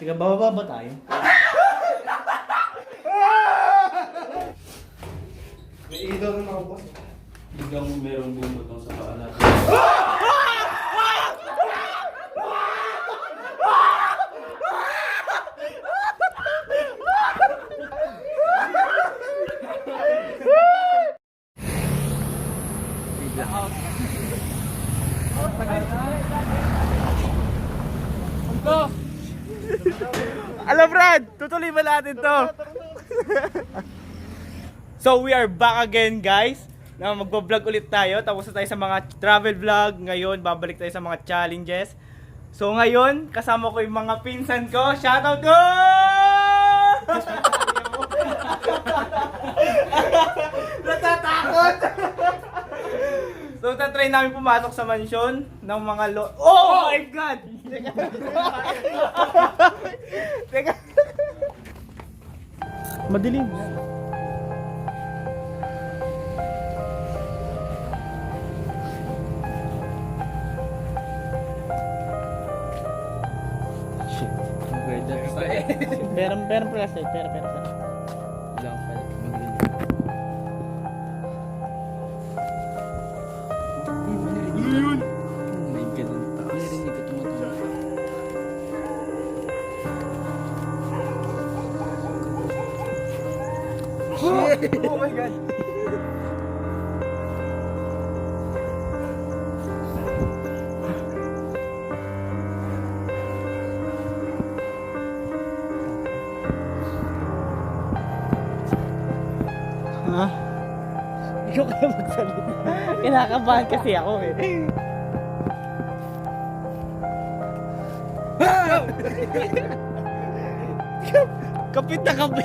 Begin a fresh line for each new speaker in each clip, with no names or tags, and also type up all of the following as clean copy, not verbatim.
Teka, bababa ba tayo?
May ilaw na ako, boss.
Biglang merong bumutong sa paa natin.
Alam Brad, tutuloy ba natin to? So we are back again guys. Na magbo-vlog ulit tayo. Tapos na tayo sa mga travel vlog. Ngayon babalik tayo sa mga challenges. So ngayon kasama ko yung mga pinsan ko. Shoutout ko! Natatakot! So tatry namin pumasok sa mansyon ng mga Oh my God! Teka. Madilim. Shit. Pera plastic, pera.
Lang pala.
Yun.
May ganun pa. Narinig ko tumutulog.
Oh my God. Ha? Hindi ko kaya magsalita. Kinakabahan kasi ako eh. Kapit na kapit.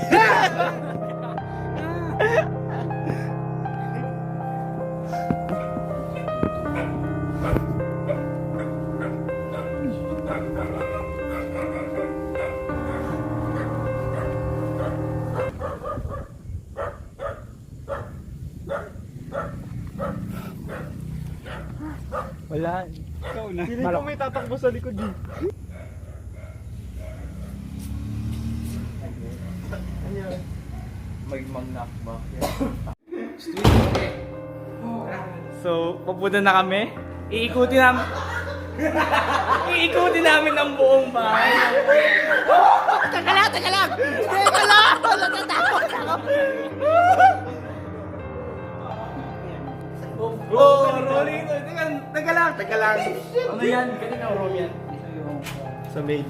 Wala.
Ikaw na. Hindi ko may tatakbo sa likod eh.
Mag-knock ba?
So, papunta na kami. Iikutin namin. Iikutin namin ang buong bahay. Teka lang! Teka lang! Natatakot ako! Oh, rolling. Teka lang. Ano yan? Ganun ang room yan. Sa maid.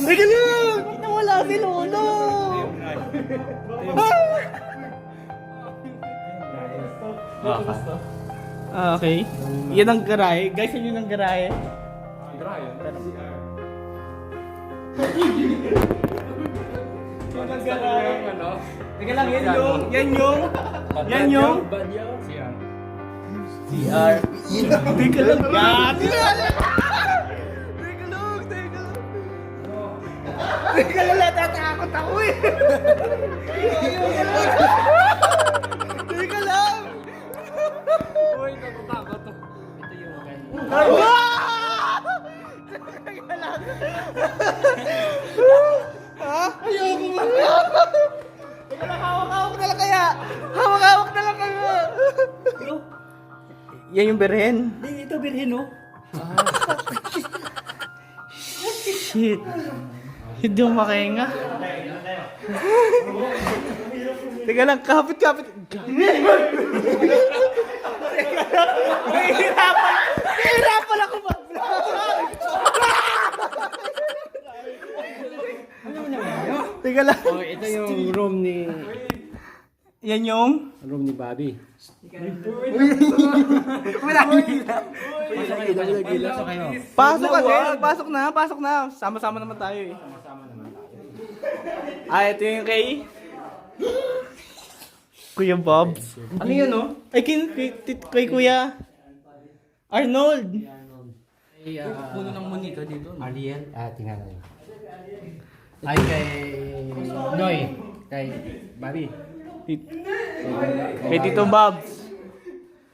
Teka lang! Nawala si Lolo! Okay. Yan ang garahe. Guys, yan ang garahe. Yan ang garahe. Teka lang, yan yung CR. Teka lang, God! Teka lang, natatakot ako eh! Teka lang!
Uy, natatakot to. Ito yung ganun.
Teka lang! Ha? Ayoko ba? Teka lang, hawak-hawak na lang kaya! Hawak-hawak na lang kayo! Yan yung birhen.
Ito birhen oh.
Shit. Hindi mo makahinga. Teka lang, kapit-kapit. Nahihirapan ako ba? Teka lang.
Oh, ito yung room ni
Yan yung?
Bobby.
Pasok kasi. Pasok na. Sama-sama naman tayo eh. Ito yung kay Kuya Bob. Ano yun oh? Ay, kay Kuya Arnold.
Puno ng monito dito.
Ariel? Tingnan mo. Ay, kay Noy. Kay Bobby.
Kay Tito Bobs.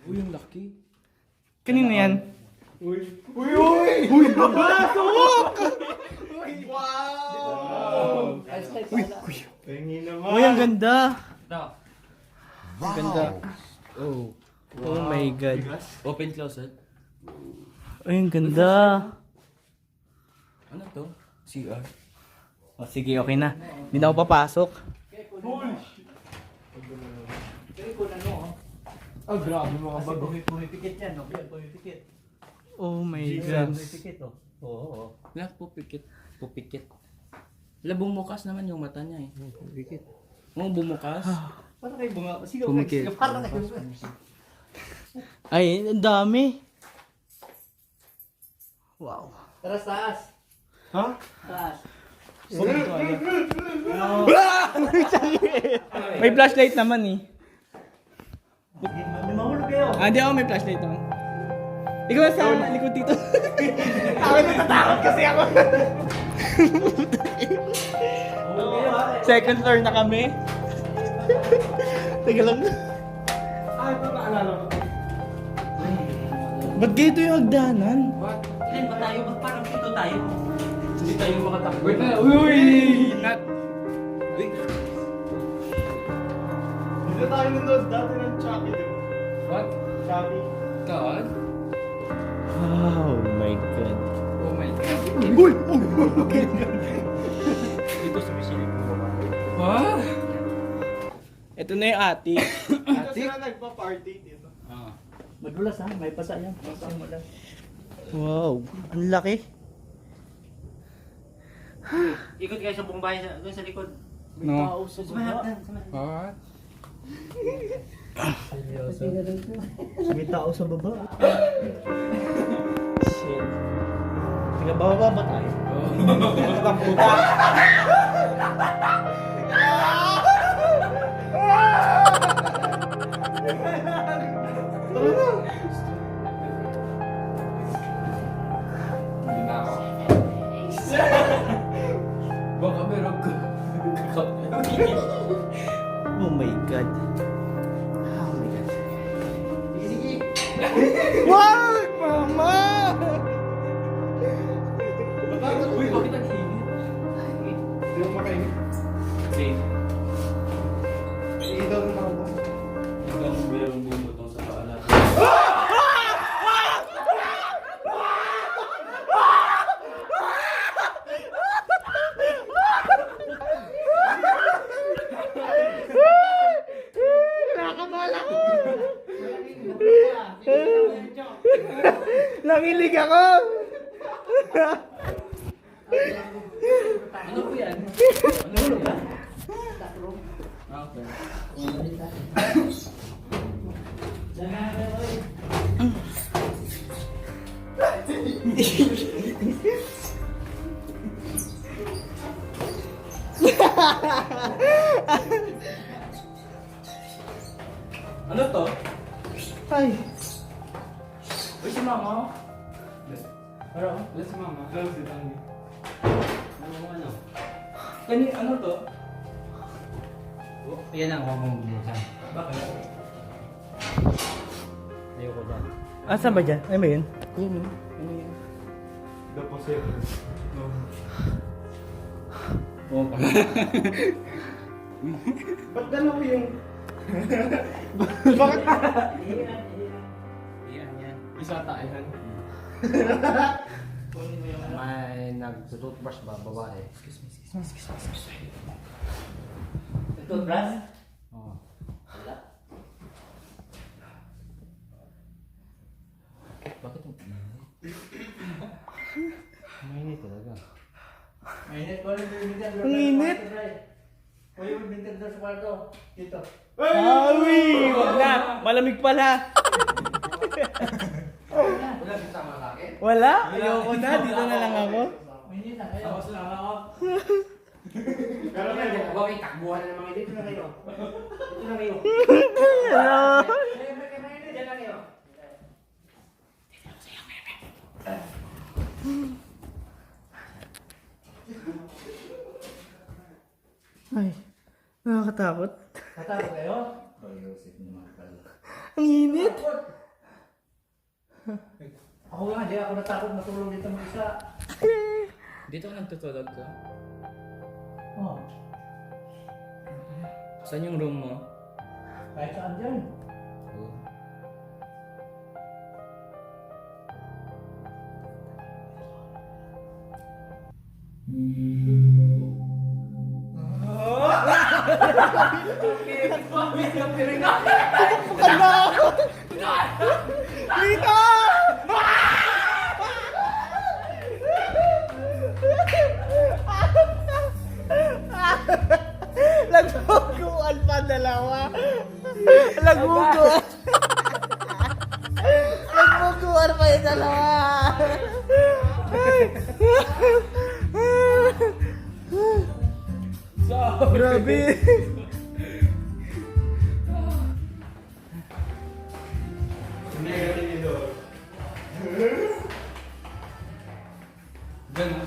Uy, yung laki.
Kanino yan?
Uy!
Uy! Pasok! Wow! Pengi naman. Uy, ang ganda.
Ito.
Ang ganda.
Oh.
Oh my God.
Open closet.
Ay, ang ganda.
Ano to? CR.
O, sige, okay na. Hindi na ako papasok.
Oh, grabe mga bago. Pumipikit yan, no? Pumipikit.
Oh my God.
Pumipikit, oh. Oo.
Lahat pupikit. Pupikit. Wala bumukas naman yung mata niya eh.
Pumipikit.
Mo bumukas.
Paano kayo bunga? Sige,
Pumikit.
Paano kayo?
Ay, ang dami. Wow.
Taras, taas.
Ha?
Taas.
May flashlight naman eh.
Mahulog kayo.
Ah, hindi ako may flashlight naman. Ikaw sa likod dito. Ako natatakot kasi ako. Second floor na kami. Teka lang.
Ay, pagkaalala ko.
Ba't ganito yung hagdanan?
Ilan ba tayo? Ba't parang pito tayo?
Hindi tayo makatakbo.
Wait na.
Uy!
Not. Uy.
Dito tayo nanood dati ng Chucky, di ba?
What?
Chucky.
God?
Oh my God.
Oh my God.
Uy!
Dito sumisilip mo ba? What?
Ito na yung ati.
Ati?
Sila nagpa-party dito.
Ah.
Madulas ha, may pasa yan. Pasa mo lang.
Wow, ang laki.
Ikot kayo sa buong bahay doon sa likod.
No.
Sa baba.
What?
Seryoso. May tao sa baba.
Shit. Tiga bababa ba tayo?
Oh.
Ang puta.
Hindi na ako. Baka meron ko.
Oh my God. Oh my God.
Sige, sige.
Wag, mama!
Uy, bakit ang init?
Hindi mo makainit.
Safe.
Ito rin ako.
Hanggang merong bumutong sa paalat.
Nangilig ako!
Ano po yan? Ano ba? Ah, okay. Ano to?
Ay!
Uy, si mama. Ano? Wala si mama. Wala si Tangi. Ano? Ano to?
Yan ang huwag mong bumusan.
Bakit?
Ayoko dyan.
Ah, saan ba dyan? Ano ba yun?
Yun, no? Ano yun?
Deposit.
Oo.
Ba't gano'n ko yung... Bakit?
Yan.
Isa taayan.
May nag-toothbrush ba, babae?
Excuse me.
Toothbrush? Oo. Wala. Bakit ang mainit talaga. Mainit ko rin yung
Ang init.
Uy, yung binter doon sa kwarto. Dito.
Awi! Wag na! Malamig pala!
Wala kasama sa akin?
Wala? Ayoko na. Dito na lang ako.
Mainit na kayo.
Tapos lang ako.
Pero kayo, huwag kayo takbuhan na naman. Dito na kayo. Dito na kayo.
Hello?
Mainit, dyan na kayo.
Ay, nakakatakot.
Tatakot kayo?
Ang init.
Ako nga, di ako natakot matulog dito mag-isa.
Dito ka nagtutulog ka?
Oh,
Saan yung room mo?
kahit saan dyan.
Oh.
Pupukan na ako! Dito! Nagbuguan pa dalawa. Nagbuguan. Nagbuguan pa yung dalawa. Grabe.
Ganun.